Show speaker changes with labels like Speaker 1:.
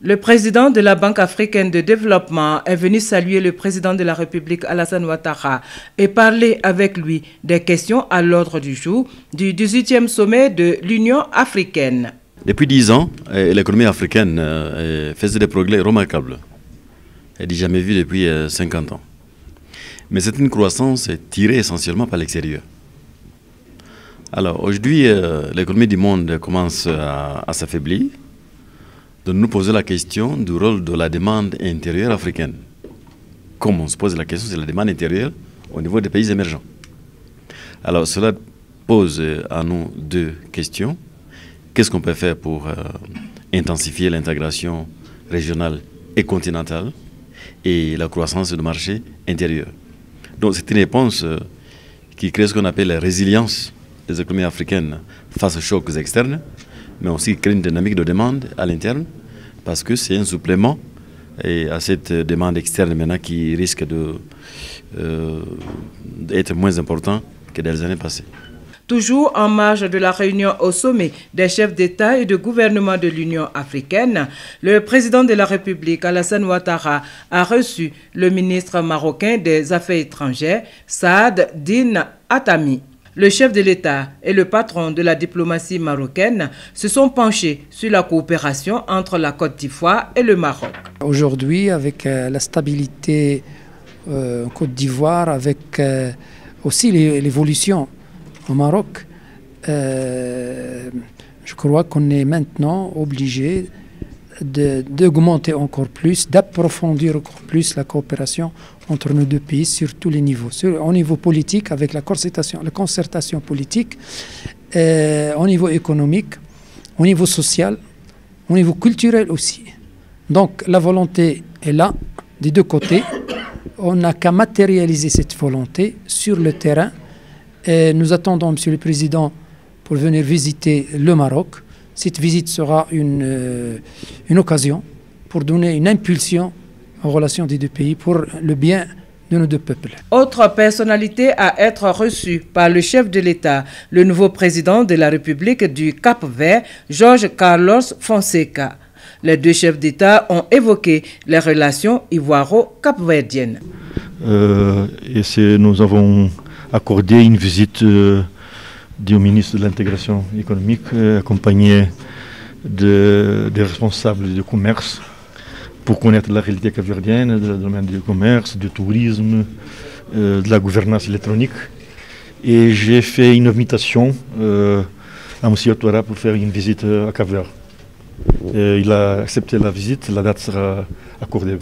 Speaker 1: Le président de la Banque africaine de développement est venu saluer le président de la République Alassane Ouattara et parler avec lui des questions à l'ordre du jour du 18e sommet de l'Union africaine.
Speaker 2: Depuis 10 ans, l'économie africaine faisait des progrès remarquables. Elle n'est jamais vue depuis 50 ans. Mais c'est une croissance tirée essentiellement par l'extérieur. Alors aujourd'hui, l'économie du monde commence à s'affaiblir. De nous poser la question du rôle de la demande intérieure africaine. Comme on se pose la question, c'est la demande intérieure au niveau des pays émergents. Alors cela pose à nous deux questions. Qu'est-ce qu'on peut faire pour intensifier l'intégration régionale et continentale et la croissance du marché intérieur? Donc c'est une réponse qui crée ce qu'on appelle la résilience des économies africaines face aux chocs externes, mais aussi créer une dynamique de demande à l'interne, parce que c'est un supplément à cette demande externe maintenant qui risque d'être moins important que dans les années passées.
Speaker 1: Toujours en marge de la réunion au sommet des chefs d'État et de gouvernement de l'Union africaine, le président de la République, Alassane Ouattara, a reçu le ministre marocain des Affaires étrangères, Saad Din Attami. Le chef de l'État et le patron de la diplomatie marocaine se sont penchés sur la coopération entre la Côte d'Ivoire et le Maroc.
Speaker 3: Aujourd'hui, avec la stabilité en Côte d'Ivoire, avec aussi l'évolution au Maroc, je crois qu'on est maintenant obligé d'augmenter encore plus, d'approfondir encore plus la coopération entre nos deux pays sur tous les niveaux. Au niveau politique, avec la concertation politique, au niveau économique, au niveau social, au niveau culturel aussi. Donc la volonté est là, des deux côtés. On n'a qu'à matérialiser cette volonté sur le terrain. Et nous attendons, Monsieur le Président, pour venir visiter le Maroc. Cette visite sera une occasion pour donner une impulsion aux relations des deux pays pour le bien de nos deux peuples.
Speaker 1: Autre personnalité à être reçue par le chef de l'État, le nouveau président de la République du Cap-Vert, Jorge Carlos Fonseca. Les deux chefs d'État ont évoqué les relations ivoiro-capverdiennes.
Speaker 4: Nous avons accordé une visite du ministre de l'intégration économique, accompagné des responsables du commerce, pour connaître la réalité capverdienne, du domaine du commerce, du tourisme, de la gouvernance électronique. Et j'ai fait une invitation à M. Ouattara pour faire une visite à Cap-Vert. Il a accepté la visite, la date sera accordée.